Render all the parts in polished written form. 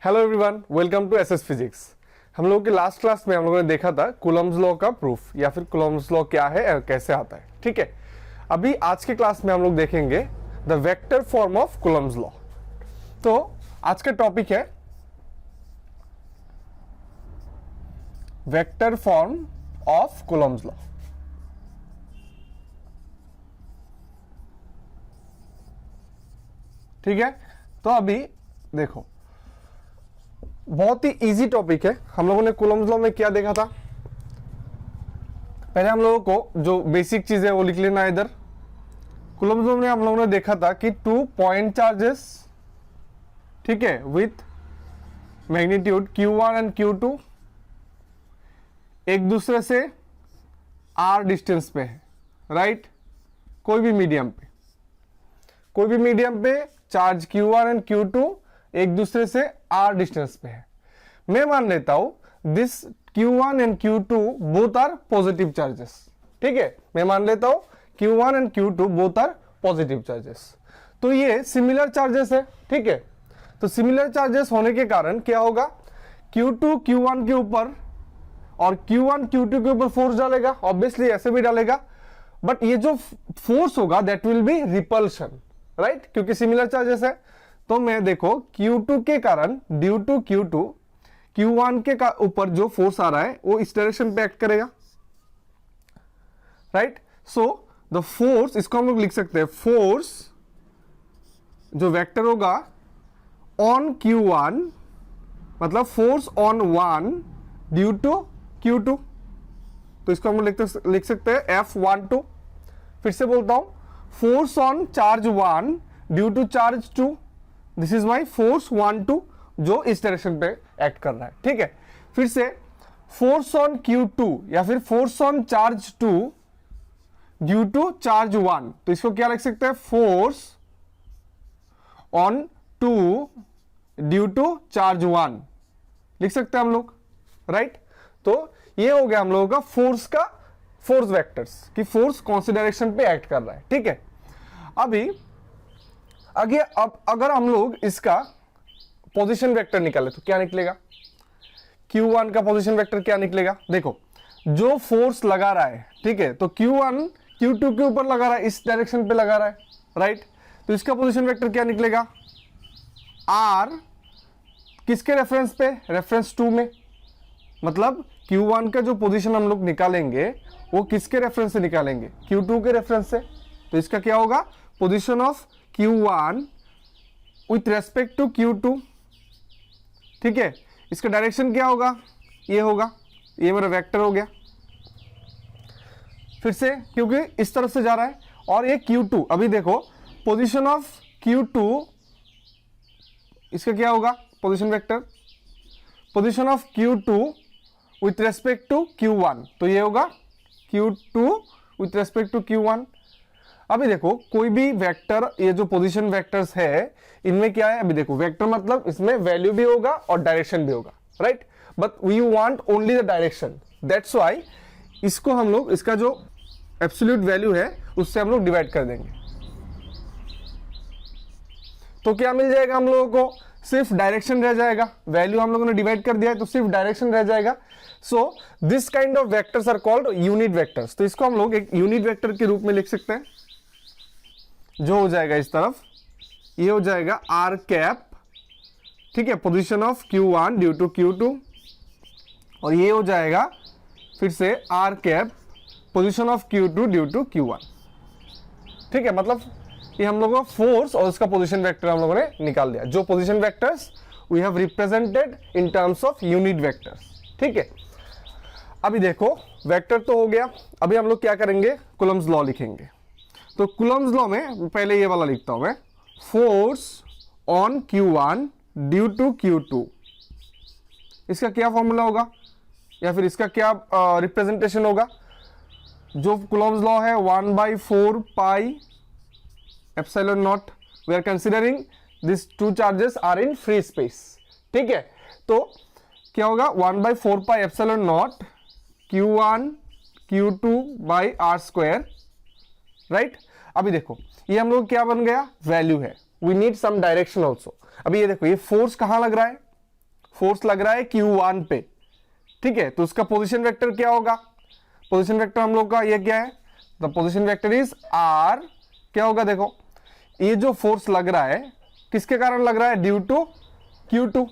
Hello everyone, welcome to SS physics. हम लोगों के लास्ट क्लास में हम लोगों ने देखा था कूलम्ब्स लॉ का प्रूफ या फिर कूलम्ब्स लॉ क्या है और कैसे आता है। ठीक है, अभी आज के क्लास में हम लोग देखेंगे the vector form of Coulomb's law. तो आज का टॉपिक है vector form of Coulomb's law. ठीक है, तो अभी देखो बहुत ही इजी टॉपिक है। हम लोगों ने कूलम्ब्स लॉ में क्या देखा था, पहले हम लोगों को जो बेसिक चीज है वो लिख लेना है इधर। कूलम्ब्स लॉ में हम लोगों ने देखा था कि 2 पॉइंट चार्जेस, ठीक है, with magnitude Q1 and Q2 एक दूसरे से R डिस्टेंस पे है, राइट। कोई भी मीडियम पे चार्ज Q1 एंड Q2 एक दूसरे से R डिस्टेंस पे है। मैं मान लेता हूं this Q1 and Q2 both are positive charges. ठीक है, मैं मान लेता हूं Q1 and Q2 both are positive charges. तो ये सिमिलर चार्जेस है। ठीक है, तो सिमिलर चार्जेस होने के कारण क्या होगा, Q2 Q1 के ऊपर और Q1 Q2 के ऊपर फोर्स डालेगा, ऑब्वियसली ऐसे भी डालेगा, बट ये जो फोर्स होगा that will be repulsion, right, क्योंकि सिमिलर चार्जेस है। तो मैं देखो Q2 के कारण ड्यू टू Q2 Q1 के ऊपर जो फोर्स आ रहा है वो इस डायरेक्शन पे एक्ट करेगा, राइट। सो द फोर्स, इसको हम लोग लिख सकते हैं फोर्स जो वेक्टर होगा ऑन Q1, मतलब force on 1 due to Q2, तो इसको हम लोग लिख सकते हैं F12। फिर से बोलता हूं, force on charge 1 due to charge 2, this is my force 1 2 जो इस डायरेक्शन पे एक्ट कर रहा है। ठीक है, फिर से फोर्स ऑन Q2 या फिर force on charge 2 due to charge 1, तो इसको क्या लिख सकते हैं, force on 2 due to charge 1 लिख सकते हैं हम लोग, राइट। तो ये हो गया हम लोगों का फोर्स वेक्टर्स कि फोर्स कौन सी डायरेक्शन पे एक्ट कर रहा है। ठीक है, अभी आगे अब अगर हम लोग इसका पोजीशन वेक्टर निकाले तो क्या निकलेगा, Q1 का पोजीशन वेक्टर क्या निकलेगा। देखो जो फोर्स लगा रहा है, ठीक है, तो Q1 Q2 के ऊपर लगा रहा है, इस डायरेक्शन पे लगा रहा है, राइट। तो इसका पोजीशन वेक्टर क्या निकलेगा, R किसके रेफरेंस पे, रेफरेंस 2 में, मतलब Q1 का जो पोजीशन हम लोग निकालेंगे वो किसके रेफरेंस से निकालेंगे, Q2 के रेफरेंस से। तो इसका क्या होगा, position of Q1 with respect to Q2। ठीक है, इसका डायरेक्शन क्या होगा, ये होगा, ये मेरा वेक्टर हो गया। फिर से क्योंकि इस तरफ से जा रहा है, और ये Q2, अभी देखो पोजीशन ऑफ Q2, इसका क्या होगा position vector, position of Q2 with respect to Q1, तो ये होगा Q2 with respect to Q1। अभी देखो कोई भी वेक्टर, ये जो पोजीशन वेक्टर्स है इनमें क्या है, अभी देखो वेक्टर मतलब इसमें वैल्यू भी होगा और डायरेक्शन भी होगा, right, but we want only the direction, that's why इसको हम लोग, इसका जो एब्सोल्यूट वैल्यू है उससे हम लोग डिवाइड कर देंगे। तो क्या मिल जाएगा हम लोगों को, सिर्फ डायरेक्शन रह जाएगा, वैल्यू हम लोगों ने डिवाइड कर दिया है तो सिर्फ डायरेक्शन रह जाएगा। So this kind of vectors are called unit vectors. तो इसको हम लोग एक यूनिट वेक्टर के रूप में लिख सकते हैं, जो हो जाएगा इस तरफ, ये हो जाएगा R कैप, ठीक है, position of Q1 due to Q2, और ये हो जाएगा फिर से R cap position of Q2 due to Q1। ठीक है, मतलब ये हम लोगों का फोर्स और उसका पोजीशन वेक्टर हम लोगों ने निकाल दिया, जो position vectors we have represented in terms of unit vectors. ठीक है, अभी देखो वेक्टर तो हो गया, अभी हम लोग क्या करेंगे, कूलम्ब्स लॉ लिखेंगे। तो कूलम्ब्स लॉ में पहले ये वाला लिखता हूं मैं, force on Q1 due to Q2, इसका क्या फॉर्मूला होगा या फिर इसका क्या रिप्रेजेंटेशन होगा, जो कूलम्ब्स लॉ है 1/4 pi epsilon naught. We are considering this two charges are in free space. ठीक है, तो क्या होगा 1/4 pi epsilon naught Q1 Q2 by R square, right. अभी देखो ये हम लोग क्या बन गया, वैल्यू है, we need some direction also. अभी ये देखो ये फोर्स कहां लग रहा है, फोर्स लग रहा है Q1 पे, ठीक है, तो उसका पोजीशन वेक्टर क्या होगा? पोजीशन वेक्टर हम लोग का ये क्या है? The position vector is R, क्या होगा? देखो ये जो फोर्स लग रहा है किसके कारण लग रहा है? Due to Q2।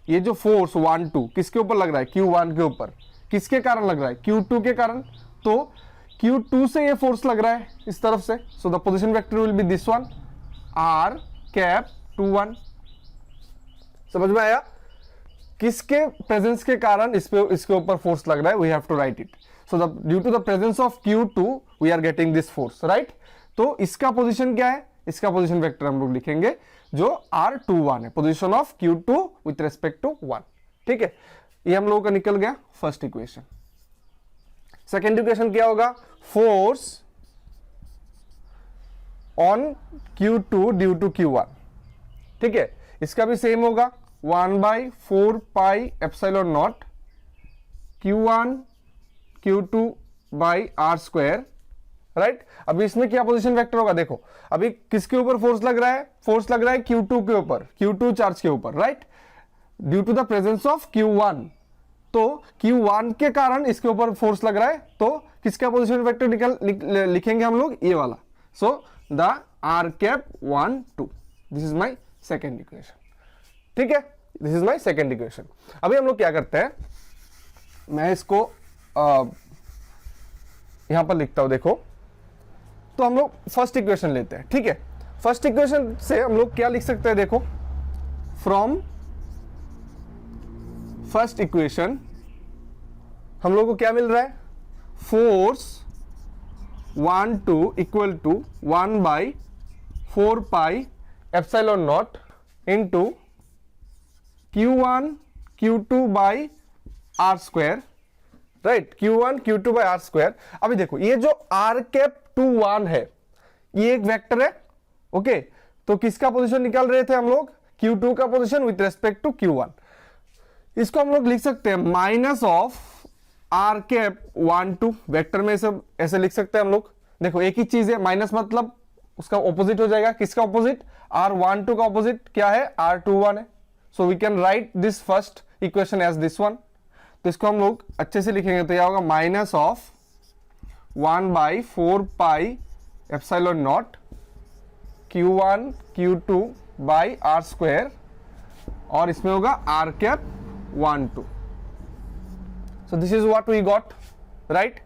ये जो फोर्स 1 2 किसके ऊपर लग रहा है? Q1 के ऊपर। किसके कारण लग रहा है? Q2 के कारण। तो Q2 से ये फोर्स लग रहा है इस तरफ से, so the position vector will be this one, R cap 2 1। समझ में आया? किसके प्रेजेंस के कारण इसके ऊपर फोर्स लग रहा है? We have to write it. So due to the presence of Q2 we are getting this force, right? तो इसका पोजीशन क्या है? इसका पोजीशन वेक्टर हम लोग लिखेंगे जो R21 है, position of Q2 with respect to 1, ठीक है। ये हम लोगों का निकल गया फर्स्ट इक्वेशन। सेकेंड इक्वेशन क्या होगा? Force on Q2 due to Q1, ठीक है। इसका भी सेम होगा 1/4 pi epsilon naught Q1 Q2 by R square, right. अभी इसमें क्या पोजीशन वेक्टर होगा? देखो अभी किसके ऊपर फोर्स लग रहा है? फोर्स लग रहा है Q2 के ऊपर, Q2 चार्ज के ऊपर, right, due to the presence of Q1। तो Q1 के कारण इसके ऊपर फोर्स लग रहा है, तो किसका पोजीशन वेक्टर लिखेंगे हम लोग? ये वाला। So the R cap 1 2, this is my second equation, ठीक है। This is my second equation. अभी हम लोग क्या करते हैं, मैं इसको यहां पर लिखता हूं, देखो। तो हम लोग फर्स्ट इक्वेशन लेते हैं, ठीक है। फर्स्ट इक्वेशन से हम लोग क्या लिख सकते हैं? देखो, फ्रॉम फर्स्ट इक्वेशन हम लोग को क्या मिल रहा है? Force 1 2 equal to 1/4 pi epsilon naught into Q1 Q2 by R square, right, Q1 Q2 by R square. अभी देखो ये जो R कैप 2 1 है, ये एक वेक्टर है, ओके। तो किसका पोजीशन निकाल रहे थे हम लोग? Q2 का position with respect to Q1। इसको हम लोग लिख सकते हैं minus of R cap 1 2, vector में सब ऐसे लिख सकते हैं हम लोग। देखो एक ही चीज है, माइनस मतलब उसका ऑपोजिट हो जाएगा। किसका ऑपोजिट? R12 का ऑपोजिट क्या है? R21 है। So we can write this first equation as this one. तो इसको हम लोग अच्छे से लिखेंगे तो यह होगा minus of 1/4 pi epsilon naught Q1 Q2 by R square, और इसमें होगा R cap 1 2। So this is what we got, right.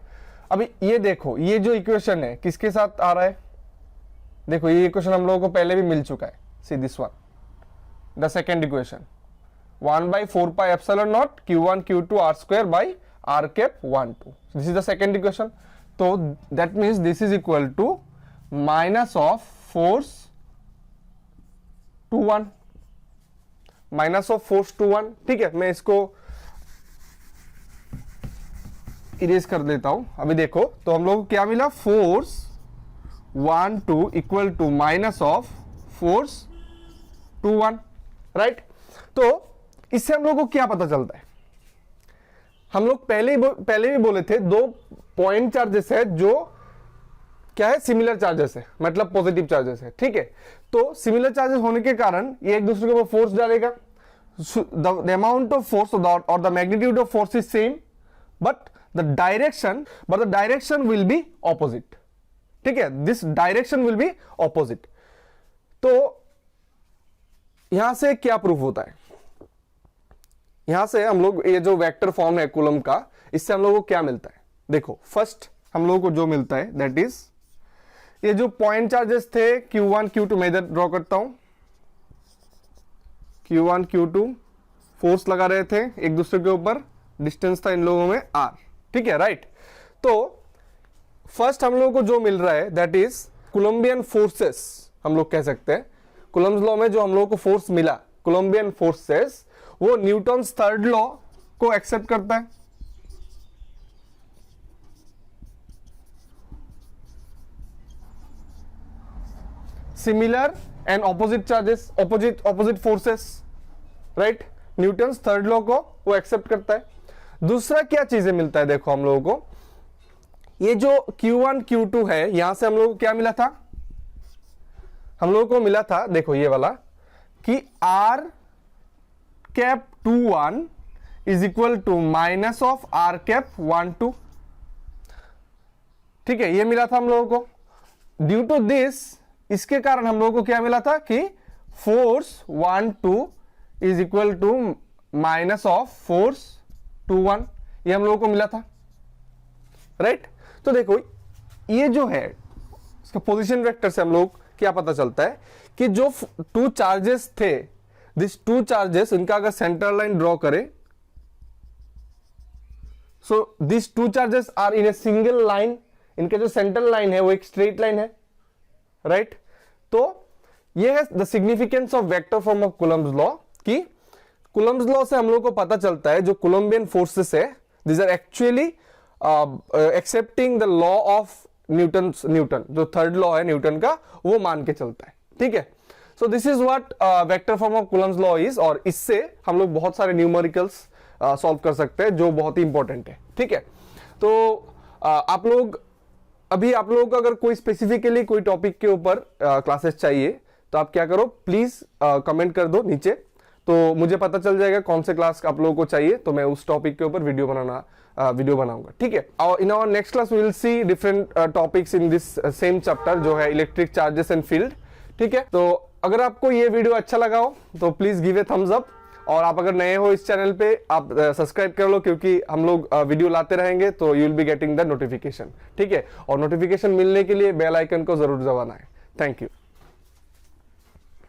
अभी ये देखो, ये जो इक्वेशन है किसके साथ आ रहा है? देखो ये इक्वेशन हम लोगों को पहले भी मिल चुका है। See this one, the second equation, 1/4 pi epsilon naught Q1 Q2 R square by R cap 1 2। This is the second equation. तो that means this is equal to minus of force 2 1, minus of force 2 1, ठीक है। मैं इसको erase कर देता हूं। अभी देखो तो हम लोग को क्या मिला? Force 1 2 equal to minus of force 2 1, right. तो इससे हम लोग को क्या पता चलता है? हम लोग पहले भी बोले थे, दो पॉइंट चार्जेस है जो क्या है? सिमिलर चार्जेस है, मतलब पॉजिटिव चार्जेस है, ठीक है। तो सिमिलर चार्जेस होने के कारण ये एक दूसरे के ऊपर फोर्स डालेगा। द अमाउंट ऑफ फोर्स और the magnitude of force is same, but the direction will be opposite, ठीक है। This direction will be opposite. तो यहां से क्या प्रूफ होता है? यहां से हम लोग ये जो वेक्टर फॉर्म है कूलम का, इससे हम लोग को क्या मिलता है? देखो फर्स्ट हम लोग को जो मिलता है दैट इज ये जो पॉइंट चार्जेस थे Q1 Q2, मैं इधर ड्रॉ करता हूं। Q1 Q2 फोर्स लगा रहे थे एक दूसरे के ऊपर, डिस्टेंस था इन लोगों में R, ठीक है, राइट। तो फर्स्ट हम लोगों को जो मिल रहा है दैट इज कोलंबियन फोर्सेस, हम लोग कह सकते हैं। कूलम्स लॉ में जो हम लोगों को फोर्स मिला, कोलंबियन फोर्सेस, वो न्यूटन्स थर्ड लॉ को एक्सेप्ट करता है। Similar and opposite charges, opposite forces, right. Newton's third law को वो एक्सेप्ट करता है। दूसरा क्या चीजें मिलता है? देखो हम लोगों को ये जो Q1 Q2 है, यहां से हम लोगों को क्या मिला था? हम लोगों को मिला था, देखो ये वाला, कि R cap 2 1 is equal to minus of r cap 1 2। ठीक है, ये मिला था हम लोगों को। ड्यू टू दिस, इसके कारण हम लोगों को क्या मिला था कि force 1 2 is equal to minus of force 2 1, ये हम लोगों को मिला था, राइट। तो देखो ये जो है इसका पोजीशन वेक्टर से हम लोग क्या पता चलता है कि जो 2 चार्जेस थे, दिस 2 चार्जेस, इनका अगर सेंटर लाइन ड्रॉ करें, so this 2 charges are in a single line, इनका जो सेंटर लाइन है वो एक स्ट्रेट लाइन है, राइट। तो ये है the significance of vector form of Coulomb's law, कि कूलम्ब्स लॉ से हम लोग को पता चलता है जो कोलंबियन फोर्सेस है, this are actually excepting the law of Newton, जो थर्ड लॉ है न्यूटन का, वो मान के चलता है, ठीक है। So this is what vector form of Coulomb's law is, और इससे हम लोग बहुत सारे न्यूमेरिकल्स सॉल्व कर सकते हैं जो बहुत ही इंपॉर्टेंट है, ठीक है। तो आप लोग को अगर कोई स्पेसिफिकली कोई टॉपिक के ऊपर क्लासेस चाहिए तो आप क्या करो, प्लीज कमेंट कर दो नीचे, तो मुझे पता चल जाएगा कौन से क्लास आप लोगों को चाहिए, तो मैं उस टॉपिक के ऊपर वीडियो बनाऊंगा, ठीक है। और in our next class we will see different topics in this same chapter, जो है इलेक्ट्रिक चार्जेस एंड फील्ड, ठीक है। तो अगर आपको ये वीडियो अच्छा लगा हो तो please give a thumbs up, और आप अगर नए हो इस चैनल पे आप सब्सक्राइब कर लो, क्योंकि हम लोग वीडियो लाते रहेंगे तो you will be getting the notification, ठीक है। और नोटिफिकेशन मिलने के लिए बेल आइकन को जरूर दबाना है। Thank you.